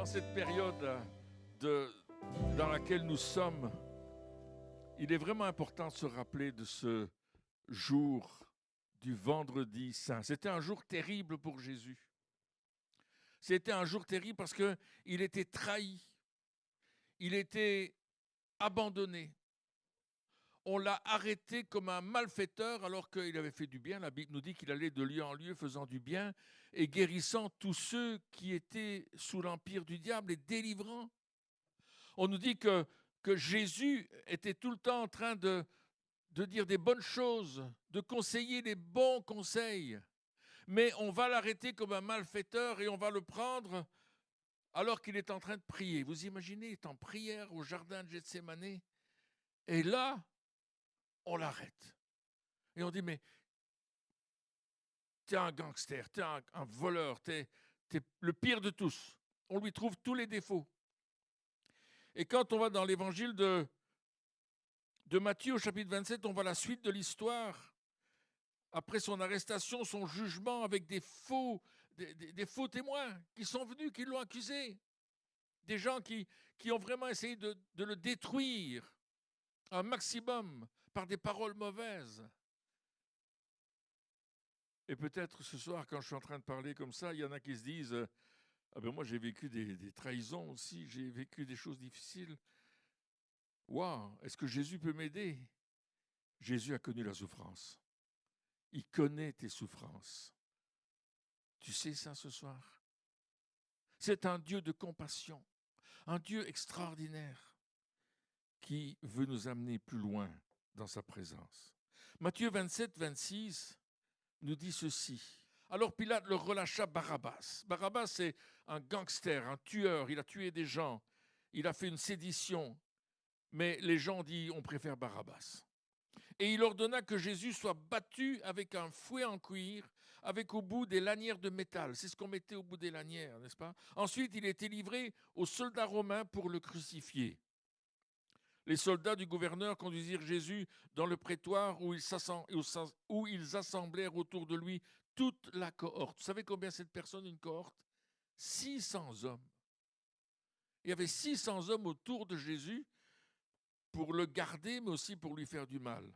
dans cette période dans laquelle nous sommes, il est vraiment important de se rappeler de ce jour du vendredi saint. C'était un jour terrible pour Jésus. C'était un jour terrible parce qu'il était trahi, il était abandonné. On l'a arrêté comme un malfaiteur alors qu'il avait fait du bien. La Bible nous dit qu'il allait de lieu en lieu faisant du bien et guérissant tous ceux qui étaient sous l'empire du diable et délivrant. On nous dit que Jésus était tout le temps en train de dire des bonnes choses, de conseiller les bons conseils. Mais on va l'arrêter comme un malfaiteur et on va le prendre alors qu'il est en train de prier. Vous imaginez, il est en prière au jardin de Gethsémani et là, on l'arrête. Et on dit, mais t'es un gangster, t'es un voleur, t'es le pire de tous. On lui trouve tous les défauts. Et quand on va dans l'évangile de Matthieu au chapitre 27, on voit la suite de l'histoire. Après son arrestation, son jugement avec des faux témoins qui sont venus, qui l'ont accusé. Des gens qui ont vraiment essayé de le détruire un maximum par des paroles mauvaises. Et peut-être ce soir, quand je suis en train de parler comme ça, il y en a qui se disent « Ah ben moi j'ai vécu des trahisons aussi, j'ai vécu des choses difficiles. Waouh, est-ce que Jésus peut m'aider ?» Jésus a connu la souffrance. Il connaît tes souffrances. Tu sais ça ce soir? C'est un Dieu de compassion, un Dieu extraordinaire qui veut nous amener plus loin dans sa présence. Matthieu 27, 26 nous dit ceci. Alors Pilate leur relâcha Barabbas. Barabbas, c'est un gangster, un tueur. Il a tué des gens. Il a fait une sédition. Mais les gens disent, on préfère Barabbas. Et il ordonna que Jésus soit battu avec un fouet en cuir, avec au bout des lanières de métal. C'est ce qu'on mettait au bout des lanières, n'est-ce pas? Ensuite, il était livré aux soldats romains pour le crucifier. Les soldats du gouverneur conduisirent Jésus dans le prétoire où ils assemblèrent autour de lui toute la cohorte. Vous savez combien c'est de personnes, une cohorte? 600 hommes. Il y avait 600 hommes autour de Jésus pour le garder, mais aussi pour lui faire du mal.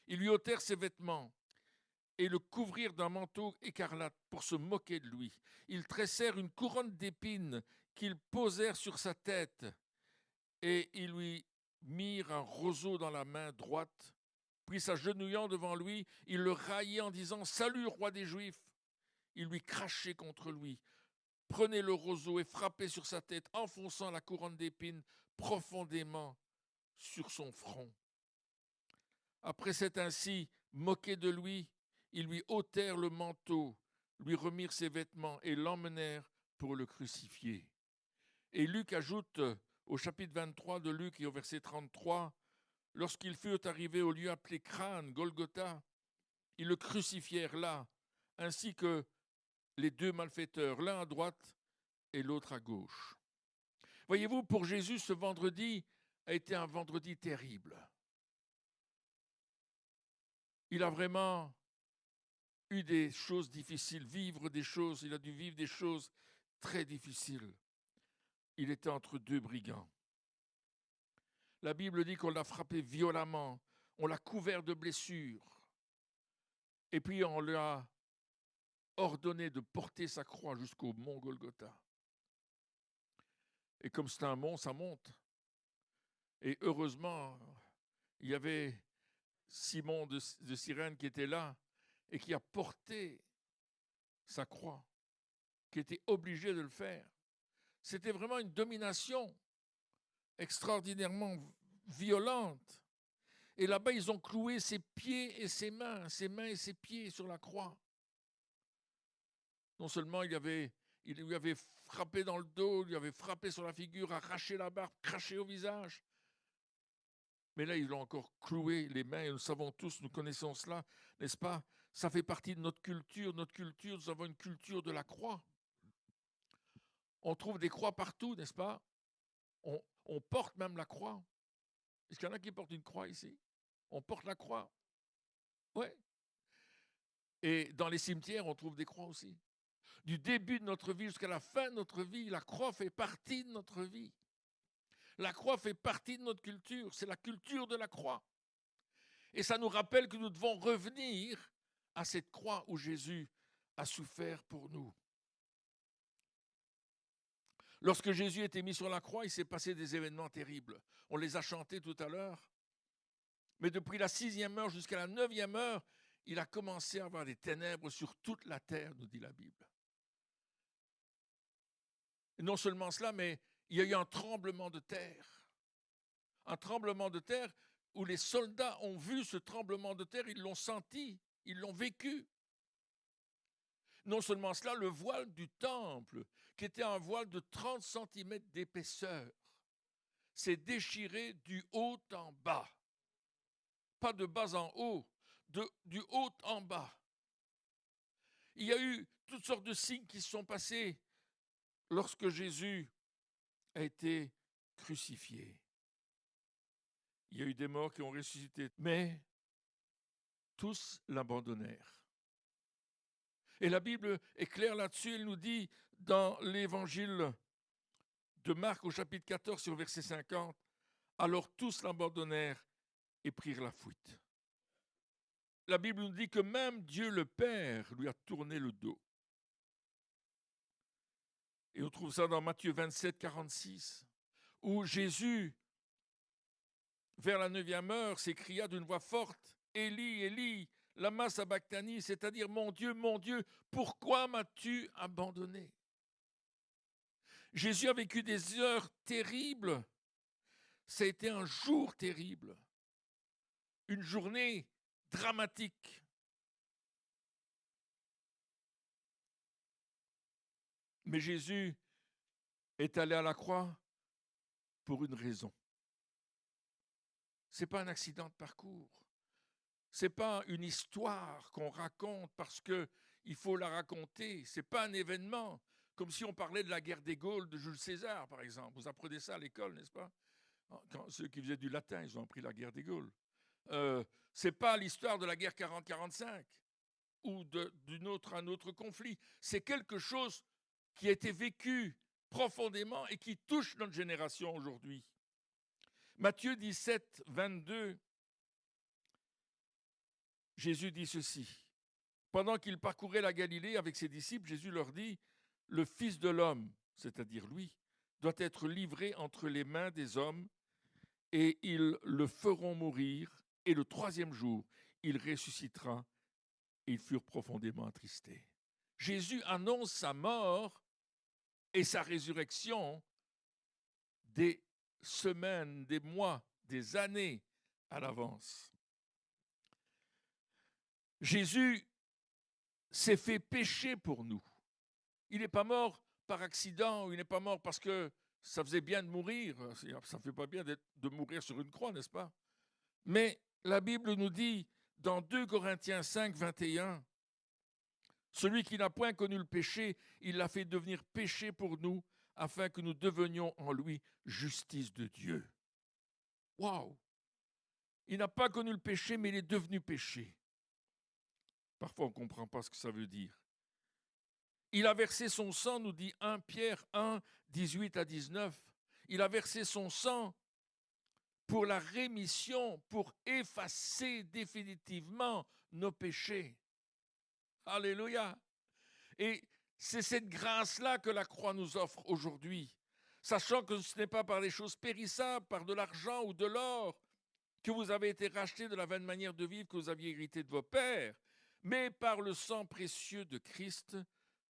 Ils lui ôtèrent ses vêtements et le couvrirent d'un manteau écarlate pour se moquer de lui. Ils tressèrent une couronne d'épines qu'ils posèrent sur sa tête et ils lui mirent un roseau dans la main droite. Puis s'agenouillant devant lui, ils le raillaient en disant « Salut, roi des Juifs !» Ils lui crachaient contre lui, prenaient le roseau et frappaient sur sa tête, enfonçant la couronne d'épines profondément sur son front. Après s'être ainsi moqué de lui, ils lui ôtèrent le manteau, lui remirent ses vêtements et l'emmenèrent pour le crucifier. Et Luc ajoute au chapitre 23 de Luc et au verset 33, « Lorsqu'ils furent arrivés au lieu appelé Crâne, Golgotha, ils le crucifièrent là, ainsi que les deux malfaiteurs, l'un à droite et l'autre à gauche. » Voyez-vous, pour Jésus, ce vendredi a été un vendredi terrible. Il a vraiment eu des choses difficiles, il a dû vivre des choses très difficiles. Il était entre deux brigands. La Bible dit qu'on l'a frappé violemment, on l'a couvert de blessures, et puis on lui a ordonné de porter sa croix jusqu'au mont Golgotha. Et comme c'est un mont, ça monte. Et heureusement, il y avait Simon de Cyrène qui était là et qui a porté sa croix, qui était obligé de le faire. C'était vraiment une domination extraordinairement violente. Et là-bas, ils ont cloué ses pieds et ses mains et ses pieds sur la croix. Non seulement il lui avait frappé dans le dos, il lui avait frappé sur la figure, arraché la barbe, craché au visage. Mais là, ils l'ont encore cloué les mains, et nous savons tous, nous connaissons cela, n'est-ce pas? Ça fait partie de notre culture. Notre culture, nous avons une culture de la croix. On trouve des croix partout, n'est-ce pas? On porte même la croix. Est-ce qu'il y en a qui portent une croix ici? On porte la croix. Oui. Et dans les cimetières, on trouve des croix aussi. Du début de notre vie jusqu'à la fin de notre vie, la croix fait partie de notre vie. La croix fait partie de notre culture, c'est la culture de la croix. Et ça nous rappelle que nous devons revenir à cette croix où Jésus a souffert pour nous. Lorsque Jésus était mis sur la croix, il s'est passé des événements terribles. On les a chantés tout à l'heure. Mais depuis la 6e heure jusqu'à la 9e heure, il a commencé à avoir des ténèbres sur toute la terre, nous dit la Bible. Et non seulement cela, mais il y a eu un tremblement de terre. Un tremblement de terre où les soldats ont vu ce tremblement de terre, ils l'ont senti, ils l'ont vécu. Non seulement cela, le voile du temple, qui était un voile de 30 cm d'épaisseur, s'est déchiré du haut en bas. Pas de bas en haut, du haut en bas. Il y a eu toutes sortes de signes qui se sont passés lorsque Jésus a été crucifié. Il y a eu des morts qui ont ressuscité, mais tous l'abandonnèrent. Et la Bible est claire là-dessus, elle nous dit dans l'évangile de Marc au chapitre 14 sur verset 50, « Alors tous l'abandonnèrent et prirent la fuite. » La Bible nous dit que même Dieu le Père lui a tourné le dos. Et on trouve ça dans Matthieu 27, 46, où Jésus, vers la 9e heure, s'écria d'une voix forte, « Élie, Élie, lama sabachthani », c'est-à-dire « Mon Dieu, pourquoi m'as-tu abandonné ?» Jésus a vécu des heures terribles. Ça a été un jour terrible, une journée dramatique. Mais Jésus est allé à la croix pour une raison. Ce n'est pas un accident de parcours. Ce n'est pas une histoire qu'on raconte parce qu'il faut la raconter. Ce n'est pas un événement, comme si on parlait de la guerre des Gaules de Jules César, par exemple. Vous apprenez ça à l'école, n'est-ce pas? Quand ceux qui faisaient du latin, ils ont appris la guerre des Gaules. Ce n'est pas l'histoire de la guerre 40-45 ou un autre conflit. C'est quelque chose qui a été vécu profondément et qui touche notre génération aujourd'hui. Matthieu 17, 22, Jésus dit ceci. Pendant qu'il parcourait la Galilée avec ses disciples, Jésus leur dit, « Le Fils de l'homme, c'est-à-dire lui, doit être livré entre les mains des hommes et ils le feront mourir, et le 3e jour, il ressuscitera. » Et ils furent profondément attristés. Jésus annonce sa mort et sa résurrection des semaines, des mois, des années à l'avance. Jésus s'est fait pécher pour nous. Il n'est pas mort par accident, il n'est pas mort parce que ça faisait bien de mourir. Ça ne fait pas bien de mourir sur une croix, n'est-ce pas? Mais la Bible nous dit dans 2 Corinthiens 5, 21, « Celui qui n'a point connu le péché, il l'a fait devenir péché pour nous, afin que nous devenions en lui justice de Dieu. » Waouh! Il n'a pas connu le péché, mais il est devenu péché. Parfois, on ne comprend pas ce que ça veut dire. Il a versé son sang, nous dit 1 Pierre 1, 18 à 19. Il a versé son sang pour la rémission, pour effacer définitivement nos péchés. Alléluia! Et c'est cette grâce-là que la croix nous offre aujourd'hui, sachant que ce n'est pas par des choses périssables, par de l'argent ou de l'or, que vous avez été rachetés de la vaine manière de vivre que vous aviez hérité de vos pères, mais par le sang précieux de Christ,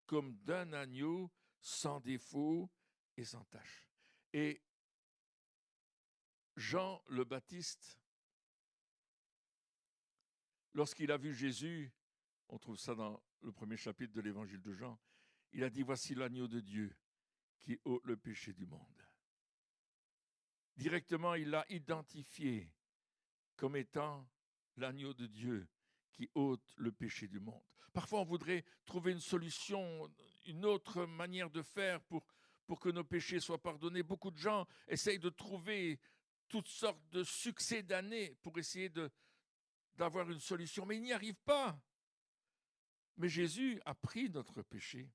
comme d'un agneau sans défaut et sans tache. Et Jean le Baptiste, lorsqu'il a vu Jésus, on trouve ça dans le 1er chapitre de l'évangile de Jean, il a dit, « Voici l'agneau de Dieu qui ôte le péché du monde. » Directement, il l'a identifié comme étant l'agneau de Dieu qui ôte le péché du monde. Parfois, on voudrait trouver une solution, une autre manière de faire pour que nos péchés soient pardonnés. Beaucoup de gens essayent de trouver toutes sortes de succès d'années pour essayer d'avoir une solution, mais ils n'y arrivent pas. Mais Jésus a pris notre péché.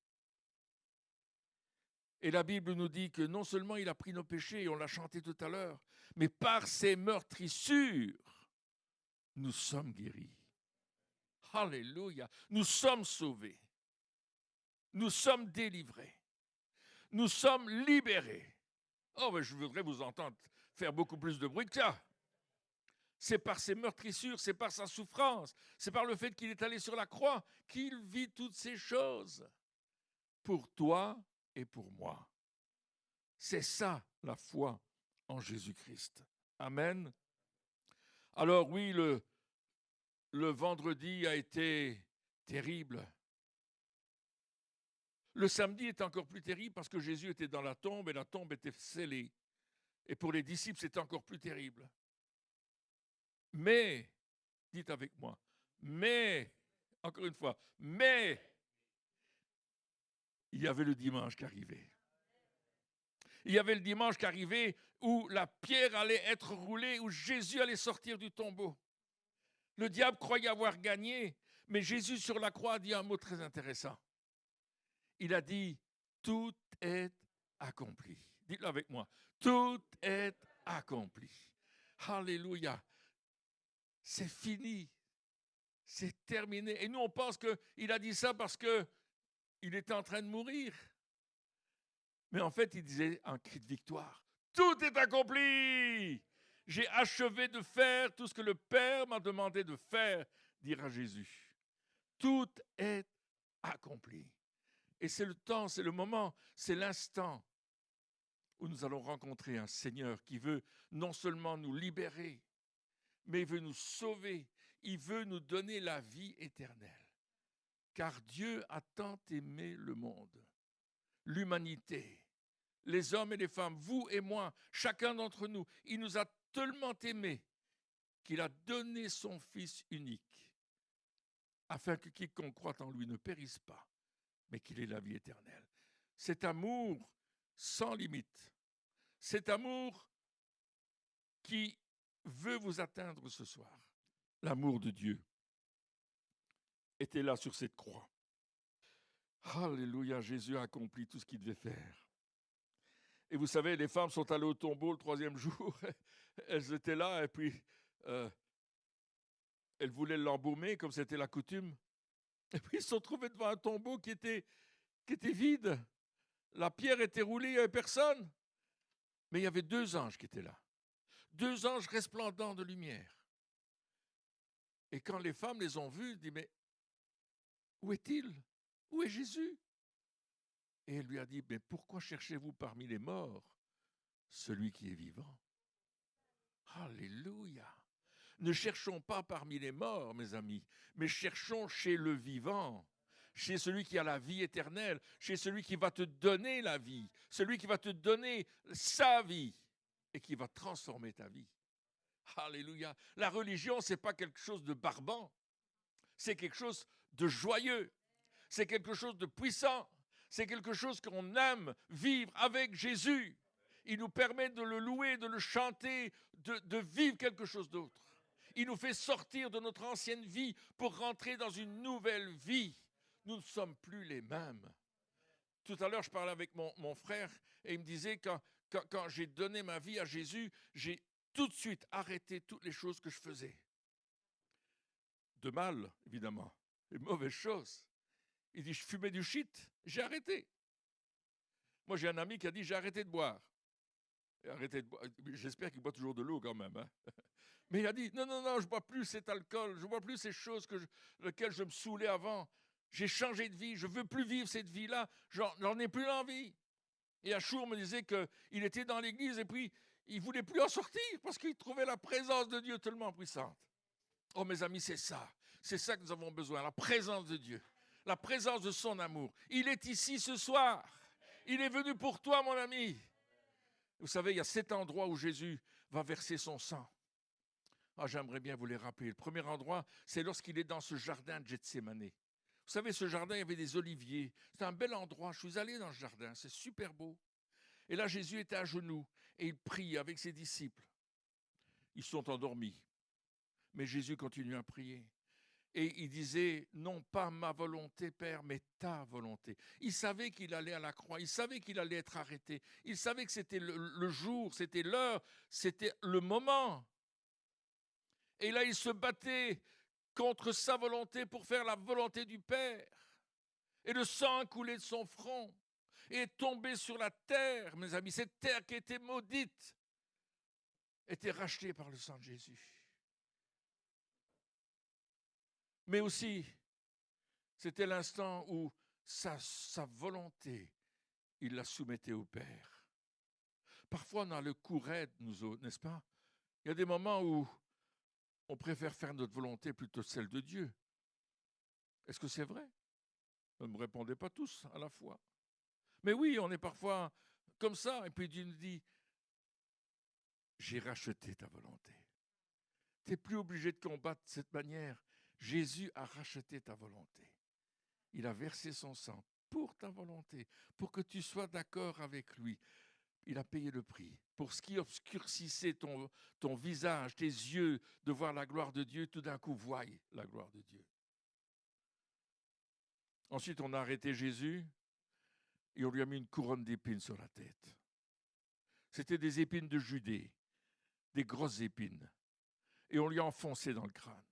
Et la Bible nous dit que non seulement il a pris nos péchés, et on l'a chanté tout à l'heure, mais par ses meurtrissures, nous sommes guéris. Alléluia. Nous sommes sauvés. Nous sommes délivrés. Nous sommes libérés. Oh, mais je voudrais vous entendre faire beaucoup plus de bruit que ça. C'est par ses meurtrissures, c'est par sa souffrance, c'est par le fait qu'il est allé sur la croix qu'il vit toutes ces choses. Pour toi et pour moi. C'est ça la foi en Jésus-Christ. Amen. Alors oui, le vendredi a été terrible. Le samedi est encore plus terrible parce que Jésus était dans la tombe et la tombe était scellée. Et pour les disciples, c'est encore plus terrible. Mais, dites avec moi, mais, encore une fois, mais, il y avait le dimanche qui arrivait. Il y avait le dimanche qui arrivait où la pierre allait être roulée, où Jésus allait sortir du tombeau. Le diable croyait avoir gagné, mais Jésus sur la croix a dit un mot très intéressant. Il a dit, tout est accompli. Dites-le avec moi, tout est accompli. Alléluia. C'est fini. C'est terminé. Et nous, on pense qu'il a dit ça parce qu'il était en train de mourir. Mais en fait, il disait un cri de victoire. Tout est accompli. J'ai achevé de faire tout ce que le Père m'a demandé de faire, dira Jésus. Tout est accompli. Et c'est le temps, c'est le moment, c'est l'instant où nous allons rencontrer un Seigneur qui veut non seulement nous libérer, mais il veut nous sauver, il veut nous donner la vie éternelle. Car Dieu a tant aimé le monde, l'humanité, les hommes et les femmes, vous et moi, chacun d'entre nous, il nous a tellement aimés qu'il a donné son Fils unique, afin que quiconque croit en lui ne périsse pas, mais qu'il ait la vie éternelle. Cet amour sans limite, cet amour qui veut vous atteindre ce soir, l'amour de Dieu était là sur cette croix. Alléluia, Jésus a accompli tout ce qu'il devait faire. Et vous savez, les femmes sont allées au tombeau le 3e jour, elles étaient là et puis elles voulaient l'embaumer comme c'était la coutume. Et puis ils se sont trouvés devant un tombeau qui était vide. La pierre était roulée, il n'y avait personne. Mais il y avait 2 anges qui étaient là. 2 anges resplendants de lumière. Et quand les femmes les ont vus, elles disent, mais où est-il? Où est Jésus? Et elle lui a dit, mais pourquoi cherchez-vous parmi les morts celui qui est vivant? Alléluia! Ne cherchons pas parmi les morts, mes amis, mais cherchons chez le vivant, chez celui qui a la vie éternelle, chez celui qui va te donner la vie, celui qui va te donner sa vie et qui va transformer ta vie. Alléluia! La religion, ce n'est pas quelque chose de barbant, c'est quelque chose de joyeux, c'est quelque chose de puissant, c'est quelque chose qu'on aime vivre avec Jésus. Il nous permet de le louer, de le chanter, de vivre quelque chose d'autre. Il nous fait sortir de notre ancienne vie pour rentrer dans une nouvelle vie. Nous ne sommes plus les mêmes. Tout à l'heure, je parlais avec mon frère et il me disait quand j'ai donné ma vie à Jésus, j'ai tout de suite arrêté toutes les choses que je faisais. De mal, évidemment, les mauvaises choses. Il dit, je fumais du shit, j'ai arrêté. Moi, j'ai un ami qui a dit, j'ai arrêté de boire. J'espère qu'il boit toujours de l'eau quand même. Hein. Mais il a dit, non, je ne bois plus cet alcool, je ne bois plus ces choses lesquelles je me saoulais avant. J'ai changé de vie, je ne veux plus vivre cette vie-là, j'en ai plus l'envie. Et Achour me disait qu'il était dans l'église et puis il ne voulait plus en sortir parce qu'il trouvait la présence de Dieu tellement puissante. Oh mes amis, c'est ça que nous avons besoin, la présence de Dieu, la présence de son amour. Il est ici ce soir, il est venu pour toi mon ami. Vous savez, il y a 7 endroits où Jésus va verser son sang. Ah, j'aimerais bien vous les rappeler. Le premier endroit, c'est lorsqu'il est dans ce jardin de Gethsémane. Vous savez, ce jardin, il y avait des oliviers. C'est un bel endroit. Je suis allé dans ce jardin. C'est super beau. Et là, Jésus était à genoux et il prie avec ses disciples. Ils sont endormis. Mais Jésus continue à prier. Et il disait, non pas ma volonté, Père, mais ta volonté. Il savait qu'il allait à la croix, il savait qu'il allait être arrêté, il savait que c'était le jour, c'était l'heure, c'était le moment. Et là, il se battait contre sa volonté pour faire la volonté du Père. Et le sang a coulé de son front et est tombé sur la terre, mes amis. Cette terre qui était maudite était rachetée par le sang de Jésus. Mais aussi, c'était l'instant où sa volonté, il la soumettait au Père. Parfois, on a le cou raide, nous autres, n'est-ce pas? Il y a des moments où on préfère faire notre volonté plutôt que celle de Dieu. Est-ce que c'est vrai? Ne me répondez pas tous à la fois. Mais oui, on est parfois comme ça. Et puis Dieu nous dit, j'ai racheté ta volonté. Tu n'es plus obligé de combattre de cette manière. Jésus a racheté ta volonté. Il a versé son sang pour ta volonté, pour que tu sois d'accord avec lui. Il a payé le prix. Pour ce qui obscurcissait ton visage, tes yeux, de voir la gloire de Dieu, tout d'un coup, voie la gloire de Dieu. Ensuite, on a arrêté Jésus et on lui a mis une couronne d'épines sur la tête. C'était des épines de Judée, des grosses épines. Et on lui a enfoncé dans le crâne.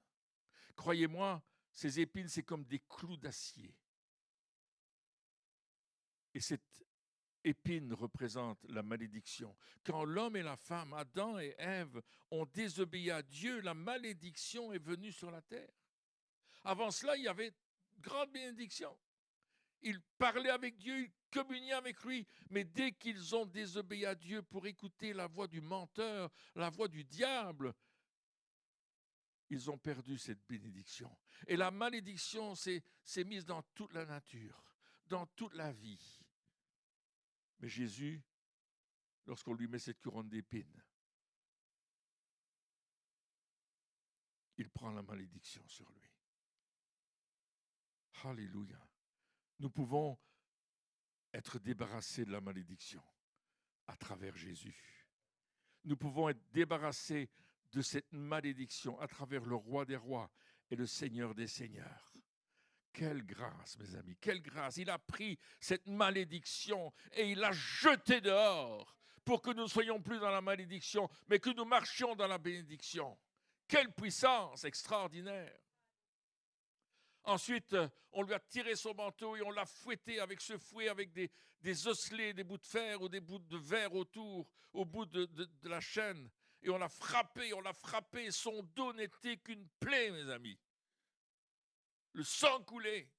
Croyez-moi, ces épines, c'est comme des clous d'acier. Et cette épine représente la malédiction. Quand l'homme et la femme, Adam et Ève, ont désobéi à Dieu, la malédiction est venue sur la terre. Avant cela, il y avait grande bénédiction. Ils parlaient avec Dieu, ils communiaient avec lui, mais dès qu'ils ont désobéi à Dieu pour écouter la voix du menteur, la voix du diable, ils ont perdu cette bénédiction. Et la malédiction s'est mise dans toute la nature, dans toute la vie. Mais Jésus, lorsqu'on lui met cette couronne d'épines, il prend la malédiction sur lui. Alléluia. Nous pouvons être débarrassés de la malédiction à travers Jésus. Nous pouvons être débarrassés de cette malédiction à travers le roi des rois et le Seigneur des seigneurs. Quelle grâce, mes amis, quelle grâce. Il a pris cette malédiction et il l'a jetée dehors pour que nous ne soyons plus dans la malédiction, mais que nous marchions dans la bénédiction. Quelle puissance extraordinaire. Ensuite, on lui a tiré son manteau et on l'a fouetté avec ce fouet, avec des osselets, des bouts de fer ou des bouts de verre autour, au bout de la chaîne. Et on l'a frappé. Son dos n'était qu'une plaie, mes amis. Le sang coulait.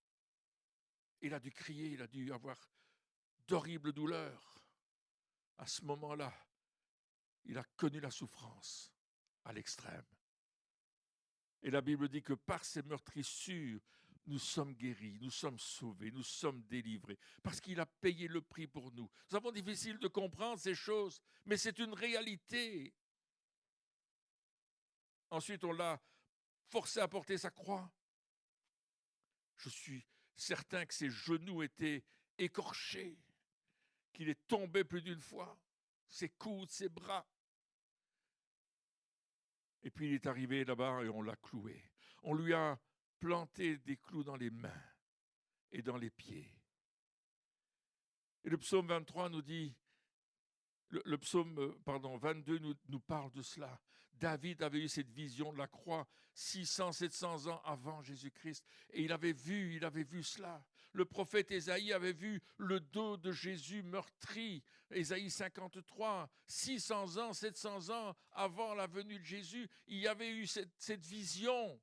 Il a dû crier, il a dû avoir d'horribles douleurs. À ce moment-là, il a connu la souffrance à l'extrême. Et la Bible dit que par ses meurtrissures, nous sommes guéris, nous sommes sauvés, nous sommes délivrés, parce qu'il a payé le prix pour nous. Nous avons difficile de comprendre ces choses, mais c'est une réalité. Ensuite, on l'a forcé à porter sa croix. Je suis certain que ses genoux étaient écorchés, qu'il est tombé plus d'une fois, ses coudes, ses bras. Et puis il est arrivé là-bas et on l'a cloué. On lui a planté des clous dans les mains et dans les pieds. Et le psaume 23 nous dit, le psaume 22 nous parle de cela. David avait eu cette vision de la croix 600, 700 ans avant Jésus-Christ. Et il avait vu cela. Le prophète Ésaïe avait vu le dos de Jésus meurtri. Ésaïe 53, 600 ans, 700 ans avant la venue de Jésus, il y avait eu cette vision.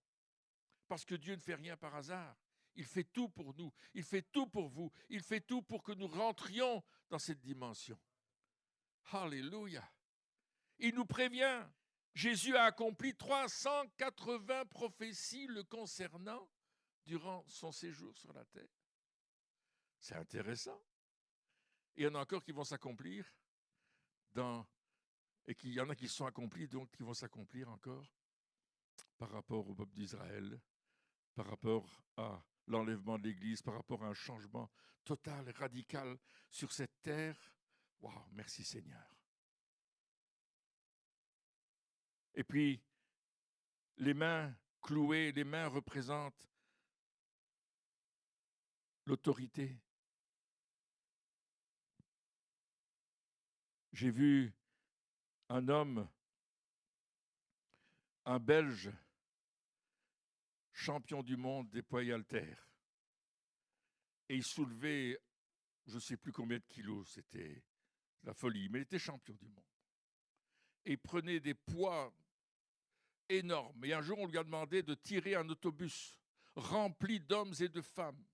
Parce que Dieu ne fait rien par hasard. Il fait tout pour nous. Il fait tout pour vous. Il fait tout pour que nous rentrions dans cette dimension. Alléluia. Il nous prévient. Jésus a accompli 380 prophéties le concernant durant son séjour sur la terre. C'est intéressant. Et il y en a encore qui vont s'accomplir et il y en a qui sont accomplis, donc qui vont s'accomplir encore par rapport au peuple d'Israël, par rapport à l'enlèvement de l'Église, par rapport à un changement total, radical sur cette terre. Waouh, merci Seigneur. Et puis, les mains cloué, les mains représentent l'autorité. J'ai vu un homme, un Belge, champion du monde des poids haltères. Et il soulevait, je ne sais plus combien de kilos, c'était la folie, mais il était champion du monde. Et il prenait des poids énormes. Et un jour, on lui a demandé de tirer un autobus rempli d'hommes et de femmes,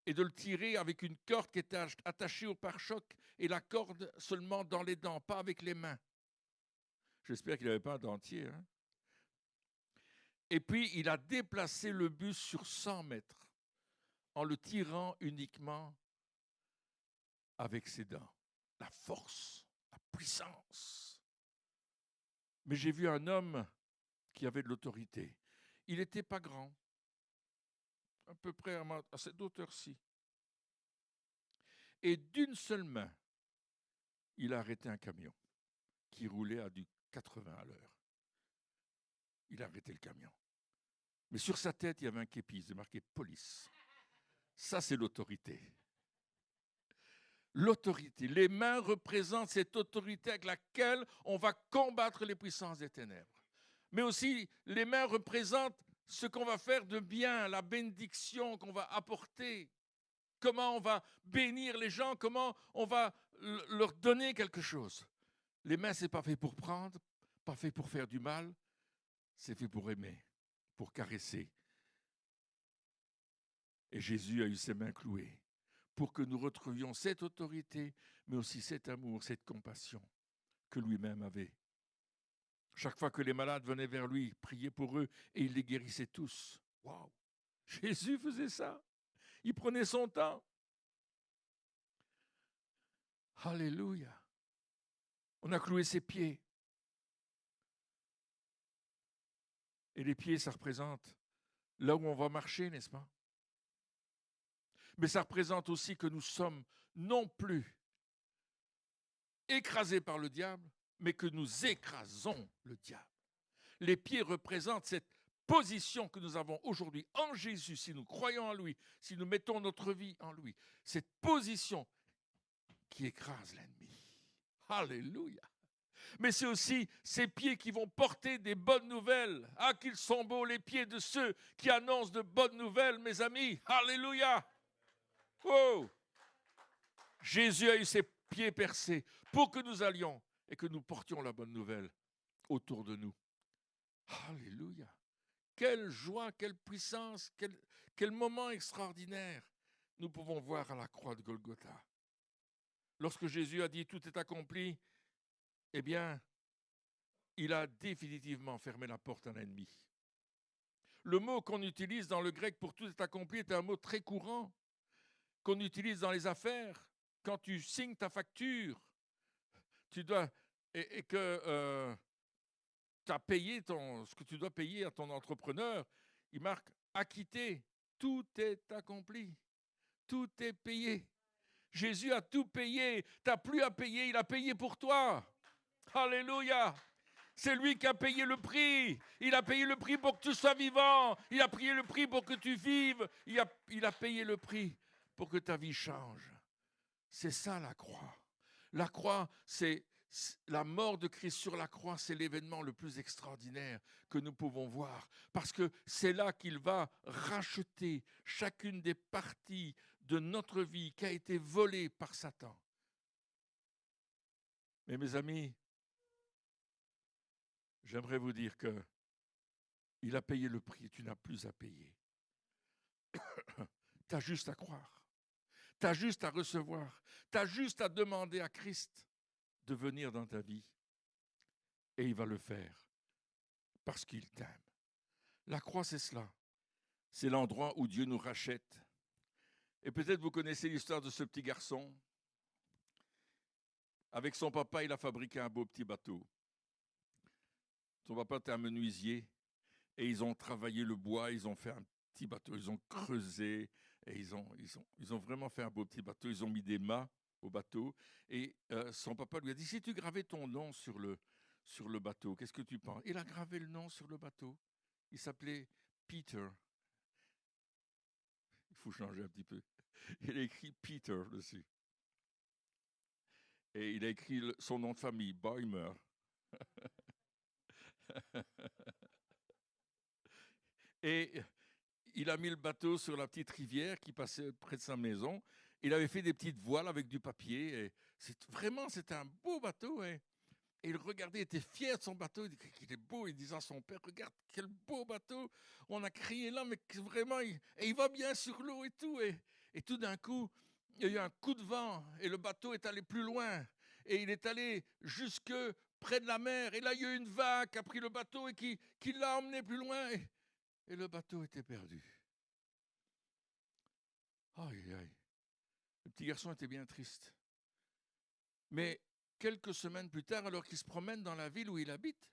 et de le tirer avec une corde qui était attachée au pare-choc, et la corde seulement dans les dents, pas avec les mains. J'espère qu'il n'avait pas un dentier. Hein. Et puis, il a déplacé le bus sur 100 mètres en le tirant uniquement avec ses dents. La force, la puissance. Mais j'ai vu un homme qui avait de l'autorité. Il n'était pas grand, à peu près à cette hauteur-ci. Et d'une seule main, il a arrêté un camion qui roulait à du 80 à l'heure. Il a arrêté le camion. Mais sur sa tête, il y avait un képi, c'est marqué police. Ça, c'est l'autorité. L'autorité. Les mains représentent cette autorité avec laquelle on va combattre les puissances des ténèbres. Mais aussi, les mains représentent ce qu'on va faire de bien, la bénédiction qu'on va apporter. Comment on va bénir les gens, comment on va leur donner quelque chose. Les mains, ce n'est pas fait pour prendre, pas fait pour faire du mal, c'est fait pour aimer, pour caresser. Et Jésus a eu ses mains clouées pour que nous retrouvions cette autorité, mais aussi cet amour, cette compassion que lui-même avait. Chaque fois que les malades venaient vers lui, il priait pour eux et il les guérissait tous. Waouh! Jésus faisait ça. Il prenait son temps. Alléluia. On a cloué ses pieds. Et les pieds, ça représente là où on va marcher, n'est-ce pas? Mais ça représente aussi que nous sommes non plus écrasés par le diable, mais que nous écrasons le diable. Les pieds représentent cette position que nous avons aujourd'hui en Jésus, si nous croyons en lui, si nous mettons notre vie en lui. Cette position qui écrase l'ennemi. Alléluia. Mais c'est aussi ces pieds qui vont porter des bonnes nouvelles. Ah, qu'ils sont beaux les pieds de ceux qui annoncent de bonnes nouvelles, mes amis. Alléluia. Oh. Jésus a eu ses pieds percés pour que nous allions et que nous portions la bonne nouvelle autour de nous. Alléluia. Quelle joie, quelle puissance, quel moment extraordinaire nous pouvons voir à la croix de Golgotha. Lorsque Jésus a dit « tout est accompli », eh bien, il a définitivement fermé la porte à l'ennemi. Le mot qu'on utilise dans le grec pour « tout est accompli » est un mot très courant, qu'on utilise dans les affaires. Quand tu signes ta facture, tu dois, et que tu as payé ce que tu dois payer à ton entrepreneur, il marque « acquitté ». Tout est accompli. Tout est payé. Jésus a tout payé. Tu n'as plus à payer. Il a payé pour toi. Alléluia. C'est lui qui a payé le prix. Il a payé le prix pour que tu sois vivant. Il a payé le prix pour que tu vives. Il a payé le prix pour que ta vie change. C'est ça la croix. La croix, c'est la mort de Christ sur la croix, c'est l'événement le plus extraordinaire que nous pouvons voir. Parce que c'est là qu'il va racheter chacune des parties de notre vie qui a été volée par Satan. Mais mes amis, j'aimerais vous dire que il a payé le prix, tu n'as plus à payer. Tu as juste à croire. Tu as juste à recevoir. Tu as juste à demander à Christ de venir dans ta vie. Et il va le faire parce qu'il t'aime. La croix, c'est cela. C'est l'endroit où Dieu nous rachète. Et peut-être vous connaissez l'histoire de ce petit garçon. Avec son papa, il a fabriqué un beau petit bateau. Son papa était un menuisier et ils ont travaillé le bois, ils ont fait un petit bateau, ils ont creusé et ils ont vraiment fait un beau petit bateau. Ils ont mis des mâts au bateau et son papa lui a dit « Si tu gravais ton nom sur le bateau, qu'est-ce que tu penses ?» Il a gravé le nom sur le bateau Il s'appelait Peter. Il faut changer un petit peu. Il a écrit Peter dessus. Et il a écrit son nom de famille, Bäumer. Et il a mis le bateau sur la petite rivière qui passait près de sa maison. Il avait fait des petites voiles avec du papier. Et c'était un beau bateau. Et il regardait, il était fier de son bateau. Il est beau. Il disait à son père, regarde quel beau bateau. On a crié là, mais vraiment, il va bien sur l'eau et tout. Et tout d'un coup, il y a eu un coup de vent et le bateau est allé plus loin. Et il est allé jusque près de la mer. Et là, il y a eu une vague qui a pris le bateau et qui l'a emmené plus loin. Et le bateau était perdu. Aïe, aïe. Le petit garçon était bien triste. Mais quelques semaines plus tard, alors qu'il se promène dans la ville où il habite,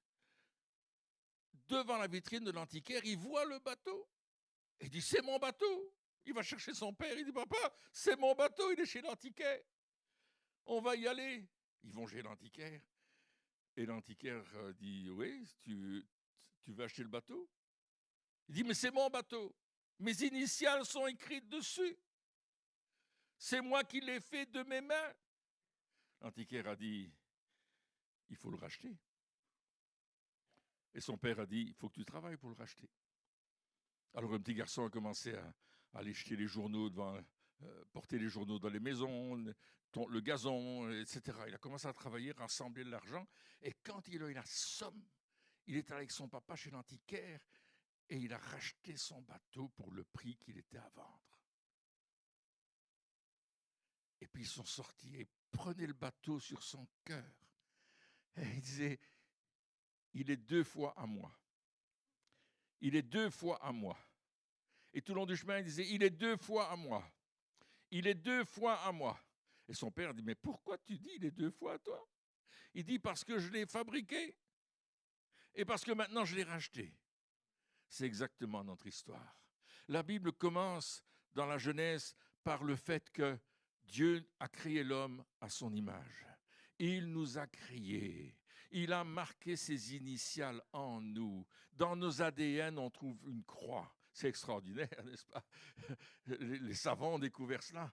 devant la vitrine de l'antiquaire, il voit le bateau. Et il dit, c'est mon bateau. Il va chercher son père. Il dit, papa, c'est mon bateau, il est chez l'antiquaire. On va y aller. Ils vont chez l'antiquaire. Et l'antiquaire dit, oui, tu veux acheter le bateau? Il dit, mais c'est mon bateau. Mes initiales sont écrites dessus. C'est moi qui l'ai fait de mes mains. L'antiquaire a dit, il faut le racheter. Et son père a dit, il faut que tu travailles pour le racheter. Alors un petit garçon a commencé à aller jeter les journaux porter les journaux dans les maisons, le gazon, etc. Il a commencé à travailler, rassembler de l'argent. Et quand il a eu la somme, il est allé avec son papa chez l'antiquaire et il a racheté son bateau pour le prix qu'il était à vendre. Et puis ils sont sortis et prenaient le bateau sur son cœur. Et il disait, il est 2 fois à moi. Il est 2 fois à moi. Et tout le long du chemin, il disait, il est 2 fois à moi. Il est 2 fois à moi. Et son père dit, mais pourquoi tu dis il est 2 fois à toi? Il dit, parce que je l'ai fabriqué et parce que maintenant je l'ai racheté. C'est exactement notre histoire. La Bible commence dans la Genèse par le fait que Dieu a créé l'homme à son image. Il nous a créés. Il a marqué ses initiales en nous. Dans nos ADN, on trouve une croix. C'est extraordinaire, n'est-ce pas? Les savants ont découvert cela.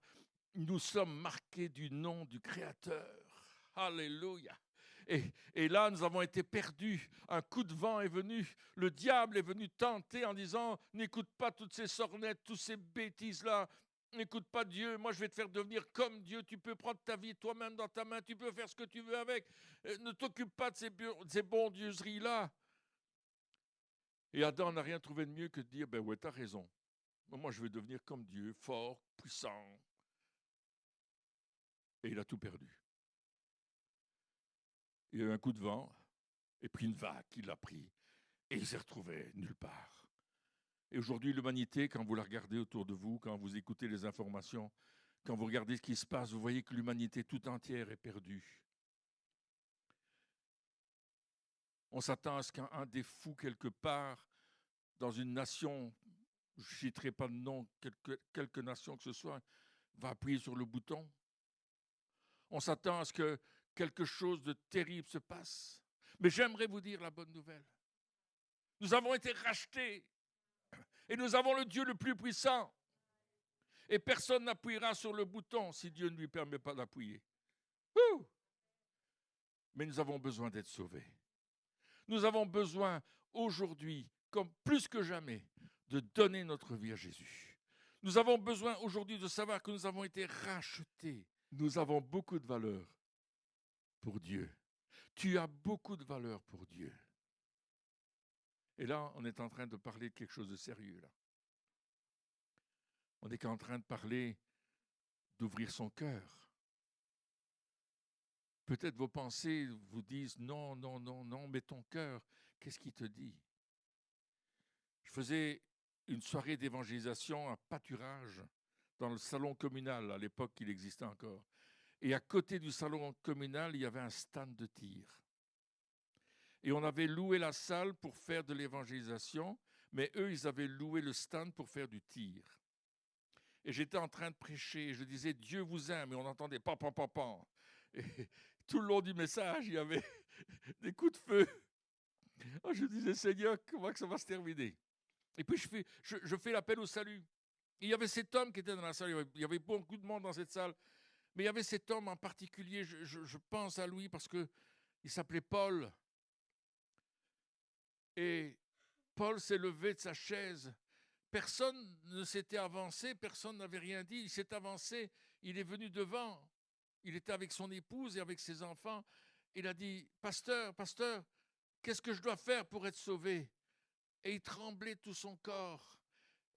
Nous sommes marqués du nom du Créateur. Alléluia. Et là, nous avons été perdus. Un coup de vent est venu. Le diable est venu tenter en disant, n'écoute pas toutes ces sornettes, toutes ces bêtises-là. N'écoute pas Dieu. Moi, je vais te faire devenir comme Dieu. Tu peux prendre ta vie toi-même dans ta main. Tu peux faire ce que tu veux avec. Ne t'occupe pas de ces bondieuseries-là. Et Adam n'a rien trouvé de mieux que de dire, ben ouais, t'as raison. Moi, je vais devenir comme Dieu, fort, puissant. Et il a tout perdu. Il y a eu un coup de vent, et puis une vague qui l'a pris, et il s'est retrouvé nulle part. Et aujourd'hui, l'humanité, quand vous la regardez autour de vous, quand vous écoutez les informations, quand vous regardez ce qui se passe, vous voyez que l'humanité tout entière est perdue. On s'attend à ce qu'un des fous quelque part, dans une nation, je ne citerai pas de nom, quelque nation que ce soit, va appuyer sur le bouton. On s'attend à ce que quelque chose de terrible se passe. Mais j'aimerais vous dire la bonne nouvelle. Nous avons été rachetés et nous avons le Dieu le plus puissant. Et personne n'appuiera sur le bouton si Dieu ne lui permet pas d'appuyer. Mais nous avons besoin d'être sauvés. Nous avons besoin aujourd'hui, comme plus que jamais, de donner notre vie à Jésus. Nous avons besoin aujourd'hui de savoir que nous avons été rachetés. Nous avons beaucoup de valeur pour Dieu. Tu as beaucoup de valeur pour Dieu. Et là, on est en train de parler de quelque chose de sérieux, là. On est en train de parler d'ouvrir son cœur. Peut-être vos pensées vous disent non, non, non, non, mais ton cœur, qu'est-ce qu'il te dit? Je faisais une soirée d'évangélisation à Pâturage, dans le salon communal, à l'époque il existait encore. Et à côté du salon communal, il y avait un stand de tir. Et on avait loué la salle pour faire de l'évangélisation, mais eux, ils avaient loué le stand pour faire du tir. Et j'étais en train de prêcher, et je disais, Dieu vous aime, et on entendait pan, pan, pan, pan. Et tout le long du message, il y avait des coups de feu. Oh, je disais, Seigneur, comment que ça va se terminer? Et puis je fais l'appel au salut. Et il y avait cet homme qui était dans la salle, il y avait beaucoup de monde dans cette salle, mais il y avait cet homme en particulier, je pense à lui parce qu'il s'appelait Paul. Et Paul s'est levé de sa chaise. Personne ne s'était avancé, personne n'avait rien dit. Il s'est avancé, il est venu devant. Il était avec son épouse et avec ses enfants. Il a dit, pasteur, pasteur, qu'est-ce que je dois faire pour être sauvé? Et il tremblait tout son corps.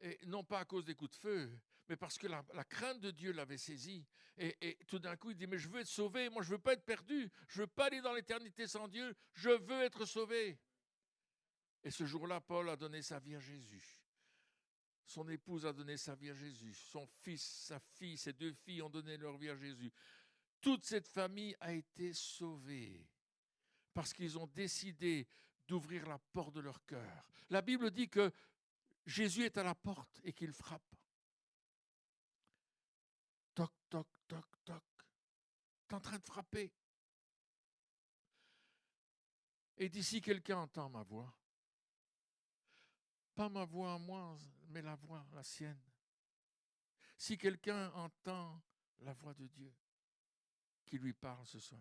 Et non pas à cause des coups de feu, mais parce que la crainte de Dieu l'avait saisi. Et tout d'un coup, il dit, mais je veux être sauvé, moi je ne veux pas être perdu, je ne veux pas aller dans l'éternité sans Dieu, je veux être sauvé. Et ce jour-là, Paul a donné sa vie à Jésus. Son épouse a donné sa vie à Jésus. Son fils, sa fille, ses 2 filles ont donné leur vie à Jésus. Toute cette famille a été sauvée parce qu'ils ont décidé d'ouvrir la porte de leur cœur. La Bible dit que Jésus est à la porte et qu'il frappe. Toc, toc, toc, toc. Tu es en train de frapper. Et d'ici quelqu'un entend ma voix. Pas ma voix à moi, mais la voix, la sienne. Si quelqu'un entend la voix de Dieu qui lui parle ce soir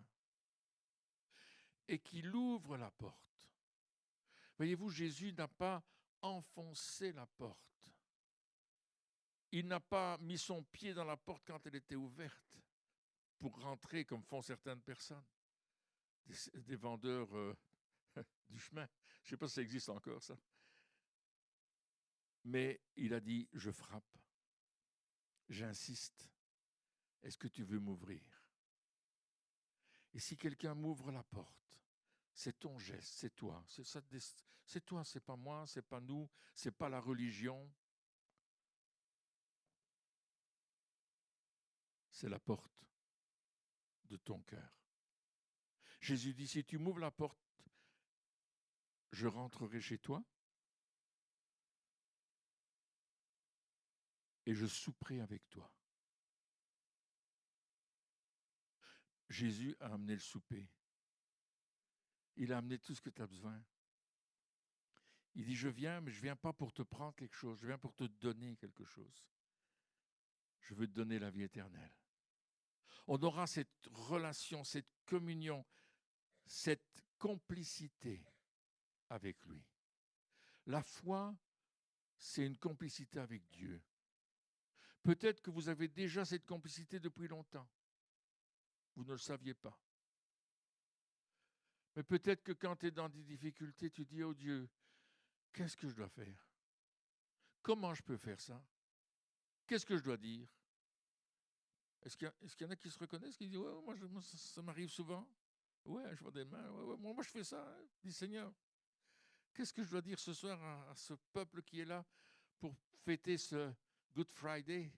et qu'il ouvre la porte. Voyez-vous, Jésus n'a pas enfoncé la porte. Il n'a pas mis son pied dans la porte quand elle était ouverte pour rentrer comme font certaines personnes, des vendeurs du chemin. Je ne sais pas si ça existe encore, ça. Mais il a dit, je frappe, j'insiste, est-ce que tu veux m'ouvrir? Et si quelqu'un m'ouvre la porte, c'est ton geste, c'est toi, c'est toi, c'est pas moi, c'est pas nous, c'est pas la religion. C'est la porte de ton cœur. Jésus dit, si tu m'ouvres la porte, je rentrerai chez toi et je souperai avec toi. Jésus a amené le souper. Il a amené tout ce que tu as besoin. Il dit, je viens, mais je ne viens pas pour te prendre quelque chose, je viens pour te donner quelque chose. Je veux te donner la vie éternelle. On aura cette relation, cette communion, cette complicité avec lui. La foi, c'est une complicité avec Dieu. Peut-être que vous avez déjà cette complicité depuis longtemps. Vous ne le saviez pas. Mais peut-être que quand tu es dans des difficultés, tu dis, oh Dieu, qu'est-ce que je dois faire? Comment je peux faire ça? Qu'est-ce que je dois dire? Est-ce qu'il y en a qui se reconnaissent, qui disent, ouais, moi, ça m'arrive souvent? Ouais, je vois des mains, ouais, moi je fais ça. Hein. Dis Seigneur, qu'est-ce que je dois dire ce soir à ce peuple qui est là pour fêter ce Good Friday,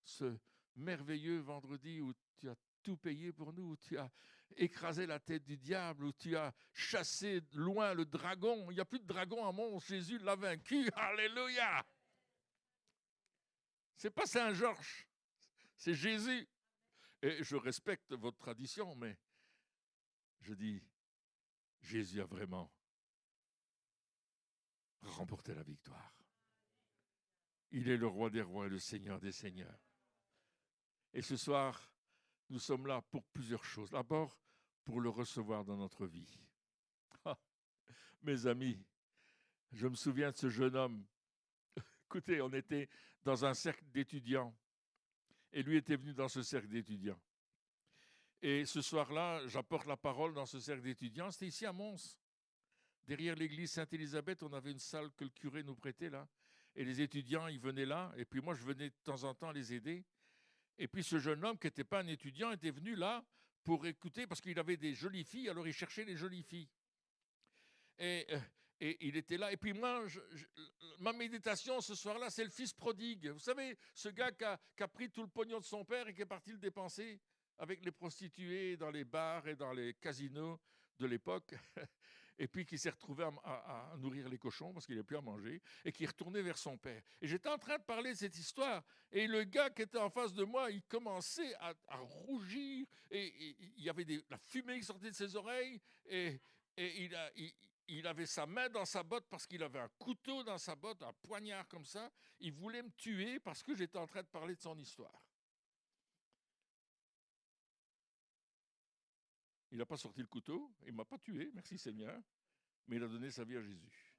ce merveilleux vendredi où tu as tout payé pour nous, où tu as écrasé la tête du diable, où tu as chassé loin le dragon. Il n'y a plus de dragon à Mons, Jésus l'a vaincu. Alléluia! C'est pas Saint-Georges, c'est Jésus. Et je respecte votre tradition, mais je dis, Jésus a vraiment remporté la victoire. Il est le roi des rois et le seigneur des seigneurs. Et ce soir, nous sommes là pour plusieurs choses. D'abord, pour le recevoir dans notre vie. Ah, mes amis, je me souviens de ce jeune homme. Écoutez, on était dans un cercle d'étudiants. Et lui était venu dans ce cercle d'étudiants. Et ce soir-là, j'apporte la parole dans ce cercle d'étudiants. C'était ici à Mons. Derrière l'église Sainte-Élisabeth, on avait une salle que le curé nous prêtait là. Et les étudiants, ils venaient là. Et puis moi, je venais de temps en temps les aider. Et puis ce jeune homme, qui n'était pas un étudiant, était venu là pour écouter, parce qu'il avait des jolies filles, alors il cherchait les jolies filles. Et il était là. Et puis moi, ma méditation ce soir-là, c'est le fils prodigue. Vous savez, ce gars qui a pris tout le pognon de son père et qui est parti le dépenser avec les prostituées dans les bars et dans les casinos de l'époque. Et puis qui s'est retrouvé à nourrir les cochons parce qu'il n'avait plus à manger, et qui est retourné vers son père. Et j'étais en train de parler de cette histoire, et le gars qui était en face de moi, il commençait à rougir, et il y avait la fumée qui sortait de ses oreilles, et il avait sa main dans sa botte parce qu'il avait un couteau dans sa botte, un poignard comme ça. Il voulait me tuer parce que j'étais en train de parler de son histoire. Il n'a pas sorti le couteau, il ne m'a pas tué, merci Seigneur, mais il a donné sa vie à Jésus.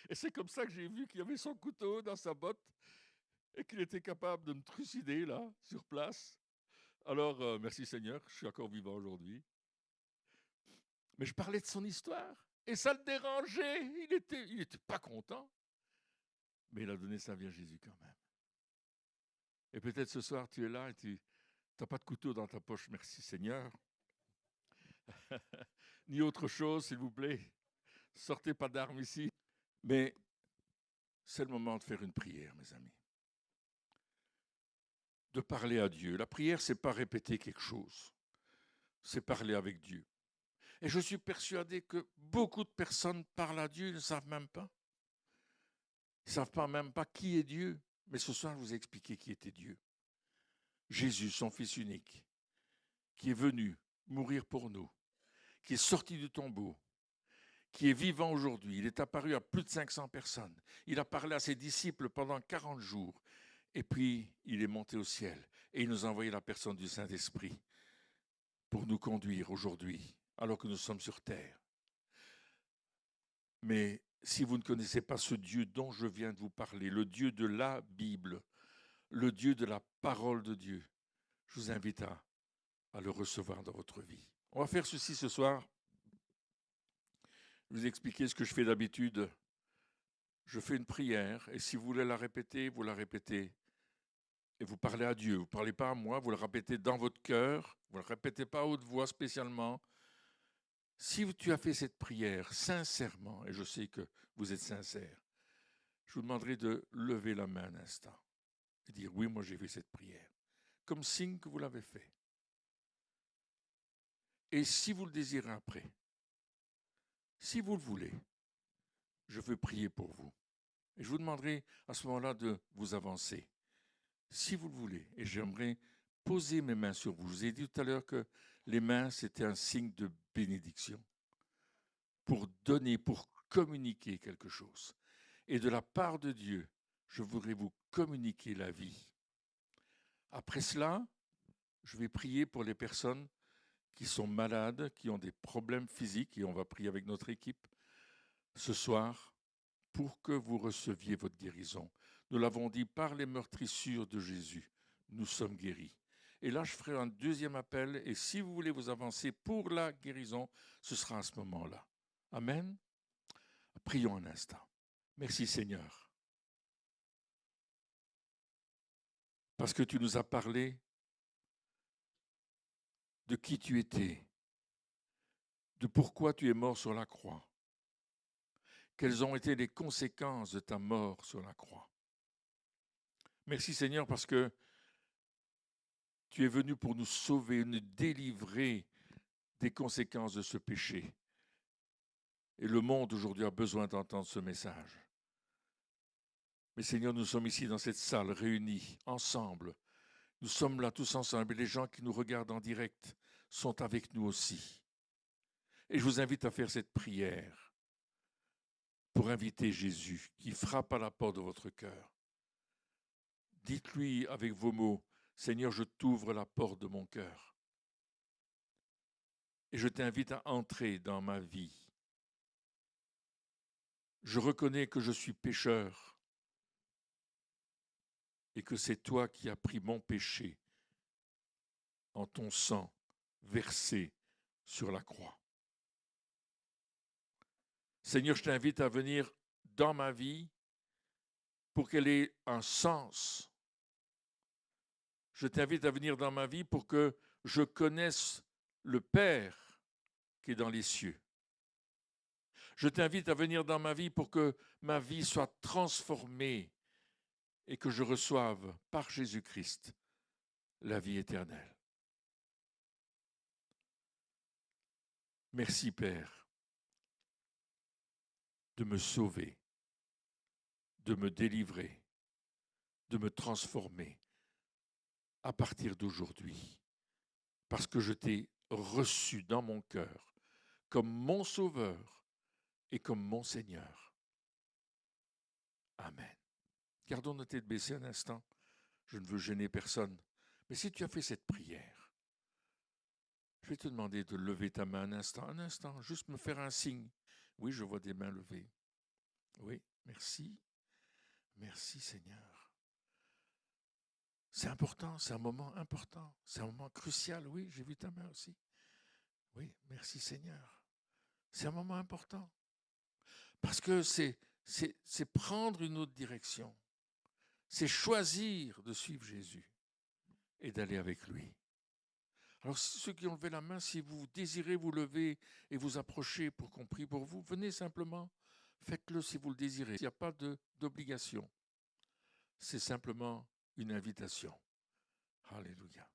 Et c'est comme ça que j'ai vu qu'il avait son couteau dans sa botte et qu'il était capable de me trucider là, sur place. Alors, merci Seigneur, je suis encore vivant aujourd'hui. Mais je parlais de son histoire et ça le dérangeait. Il était pas content, mais il a donné sa vie à Jésus quand même. Et peut-être ce soir, tu es là et tu n'as pas de couteau dans ta poche, merci Seigneur. Ni autre chose, s'il vous plaît. Sortez pas d'armes ici. Mais c'est le moment de faire une prière, mes amis. De parler à Dieu. La prière, c'est pas répéter quelque chose. C'est parler avec Dieu. Et je suis persuadé que beaucoup de personnes parlent à Dieu, ils ne savent même pas. Ils ne savent pas même pas qui est Dieu. Mais ce soir, je vous ai expliqué qui était Dieu. Jésus, son Fils unique, qui est venu mourir pour nous, qui est sorti du tombeau, qui est vivant aujourd'hui. Il est apparu à plus de 500 personnes. Il a parlé à ses disciples pendant 40 jours. Et puis, il est monté au ciel. Et il nous a envoyé la personne du Saint-Esprit pour nous conduire aujourd'hui, alors que nous sommes sur terre. Mais si vous ne connaissez pas ce Dieu dont je viens de vous parler, le Dieu de la Bible, le Dieu de la parole de Dieu, je vous invite à le recevoir dans votre vie. On va faire ceci ce soir. Je vais vous expliquer ce que je fais d'habitude. Je fais une prière et si vous voulez la répéter, vous la répétez. Et vous parlez à Dieu. Vous ne parlez pas à moi, vous le répétez dans votre cœur. Vous ne le répétez pas à haute voix spécialement. Si tu as fait cette prière sincèrement, et je sais que vous êtes sincère, je vous demanderai de lever la main un instant et dire oui, moi j'ai fait cette prière, comme signe que vous l'avez fait. Et si vous le désirez après, si vous le voulez, je veux prier pour vous. Et je vous demanderai à ce moment-là de vous avancer, si vous le voulez. Et j'aimerais poser mes mains sur vous. Je vous ai dit tout à l'heure que les mains, c'était un signe de bénédiction pour donner, pour communiquer quelque chose. Et de la part de Dieu, je voudrais vous communiquer la vie. Après cela, je vais prier pour les personnes qui sont malades, qui ont des problèmes physiques, et on va prier avec notre équipe ce soir pour que vous receviez votre guérison. Nous l'avons dit, par les meurtrissures de Jésus, nous sommes guéris. Et là, je ferai un deuxième appel, et si vous voulez vous avancer pour la guérison, ce sera à ce moment-là. Amen. Prions un instant. Merci Seigneur, parce que tu nous as parlé de qui tu étais, de pourquoi tu es mort sur la croix, quelles ont été les conséquences de ta mort sur la croix. Merci Seigneur, parce que tu es venu pour nous sauver, nous délivrer des conséquences de ce péché. Et le monde aujourd'hui a besoin d'entendre ce message. Mais Seigneur, nous sommes ici dans cette salle, réunis ensemble. Nous sommes là tous ensemble et les gens qui nous regardent en direct sont avec nous aussi. Et je vous invite à faire cette prière pour inviter Jésus qui frappe à la porte de votre cœur. Dites-lui avec vos mots, Seigneur, je t'ouvre la porte de mon cœur. Et je t'invite à entrer dans ma vie. Je reconnais que je suis pécheur et que c'est toi qui as pris mon péché en ton sang versé sur la croix. Seigneur, je t'invite à venir dans ma vie pour qu'elle ait un sens. Je t'invite à venir dans ma vie pour que je connaisse le Père qui est dans les cieux. Je t'invite à venir dans ma vie pour que ma vie soit transformée et que je reçoive par Jésus-Christ la vie éternelle. Merci Père de me sauver, de me délivrer, de me transformer à partir d'aujourd'hui, parce que je t'ai reçu dans mon cœur comme mon Sauveur et comme mon Seigneur. Amen. Gardons nos têtes baissées un instant. Je ne veux gêner personne. Mais si tu as fait cette prière, je vais te demander de lever ta main un instant, juste me faire un signe. Oui, je vois des mains levées. Oui, merci. Merci Seigneur. C'est important, c'est un moment important, c'est un moment crucial. Oui, j'ai vu ta main aussi. Oui, merci Seigneur. C'est un moment important. Parce que c'est prendre une autre direction. C'est choisir de suivre Jésus et d'aller avec lui. Alors ceux qui ont levé la main, si vous désirez vous lever et vous approcher pour qu'on prie pour vous, venez simplement, faites-le si vous le désirez. Il n'y a pas d'obligation. C'est simplement une invitation. Alléluia.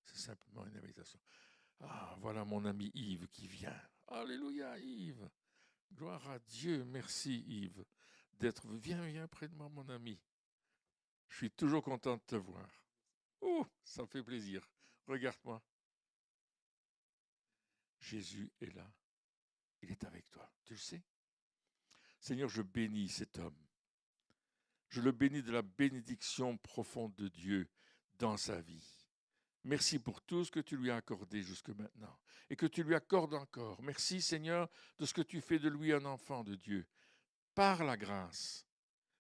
C'est simplement une invitation. Ah, voilà mon ami Yves qui vient. Alléluia, Yves. Gloire à Dieu. Merci, Yves, d'être. Viens près de moi, mon ami. Je suis toujours content de te voir. Oh, ça me fait plaisir. Regarde-moi. Jésus est là. Il est avec toi. Tu le sais? Seigneur, je bénis cet homme. Je le bénis de la bénédiction profonde de Dieu dans sa vie. Merci pour tout ce que tu lui as accordé jusque maintenant et que tu lui accordes encore. Merci Seigneur de ce que tu fais de lui un enfant de Dieu. Par la grâce,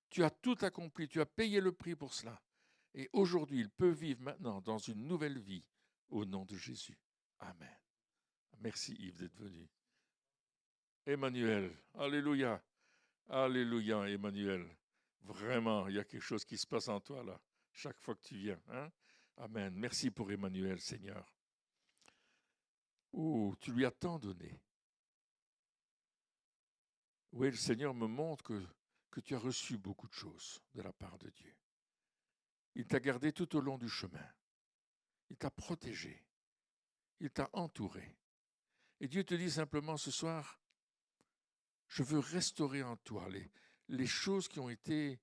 tu as tout accompli, tu as payé le prix pour cela. Et aujourd'hui, il peut vivre maintenant dans une nouvelle vie au nom de Jésus. Amen. Merci Yves d'être venu. Emmanuel, alléluia, alléluia Emmanuel. Vraiment, il y a quelque chose qui se passe en toi là, chaque fois que tu viens. Hein? Amen. Merci pour Emmanuel, Seigneur. Oh, tu lui as tant donné. Oui, le Seigneur me montre que tu as reçu beaucoup de choses de la part de Dieu. Il t'a gardé tout au long du chemin. Il t'a protégé. Il t'a entouré. Et Dieu te dit simplement ce soir, je veux restaurer en toi les choses qui ont été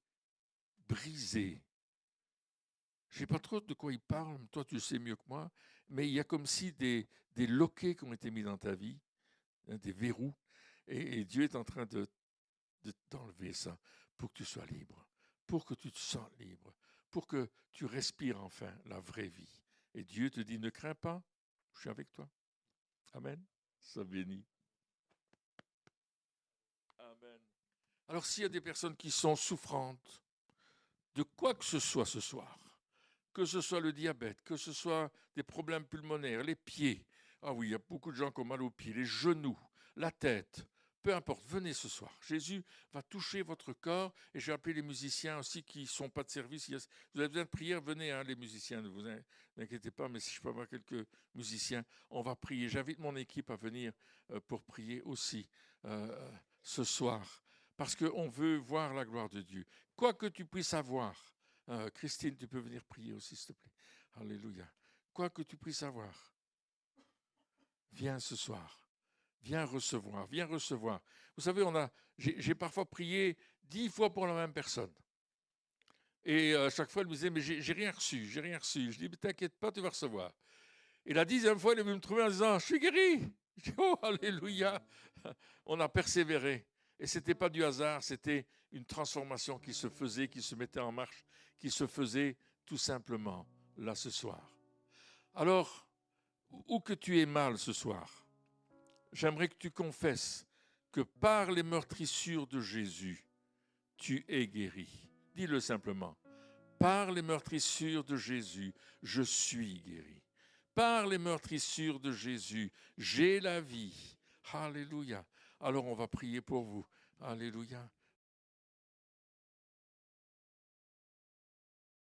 brisées. Je ne sais pas trop de quoi il parle, toi tu le sais mieux que moi, mais il y a comme si des loquets qui ont été mis dans ta vie, hein, des verrous, et Dieu est en train d'enlever ça pour que tu sois libre, pour que tu te sens libre, pour que tu respires enfin la vraie vie. Et Dieu te dit, ne crains pas, je suis avec toi. Amen. Ça bénit. Amen. Alors s'il y a des personnes qui sont souffrantes de quoi que ce soit ce soir, que ce soit le diabète, que ce soit des problèmes pulmonaires, les pieds, ah oui, il y a beaucoup de gens qui ont mal aux pieds, les genoux, la tête, peu importe, venez ce soir. Jésus va toucher votre corps et je vais appeler les musiciens aussi qui ne sont pas de service. Vous avez besoin de prière, venez, hein, les musiciens, ne vous inquiétez pas, mais si je peux avoir quelques musiciens, on va prier. J'invite mon équipe à venir pour prier aussi ce soir parce qu'on veut voir la gloire de Dieu. Quoi que tu puisses avoir, Christine, tu peux venir prier aussi, s'il te plaît. Alléluia. Quoi que tu puisses avoir, viens ce soir. Viens recevoir, viens recevoir. Vous savez, j'ai parfois prié 10 fois pour la même personne. Et à chaque fois, elle me disait, mais j'ai rien reçu, j'ai rien reçu. Je dis, mais t'inquiète pas, tu vas recevoir. Et la 10e fois, elle est venue me trouver en disant, je suis guéri. Je dis, oh, alléluia. On a persévéré. Et ce n'était pas du hasard, c'était une transformation qui se faisait, qui se mettait en marche, qui se faisait tout simplement là ce soir. Alors, où que tu aies mal ce soir, j'aimerais que tu confesses que par les meurtrissures de Jésus, tu es guéri. Dis-le simplement. Par les meurtrissures de Jésus, je suis guéri. Par les meurtrissures de Jésus, j'ai la vie. Alléluia. Alors on va prier pour vous. Alléluia.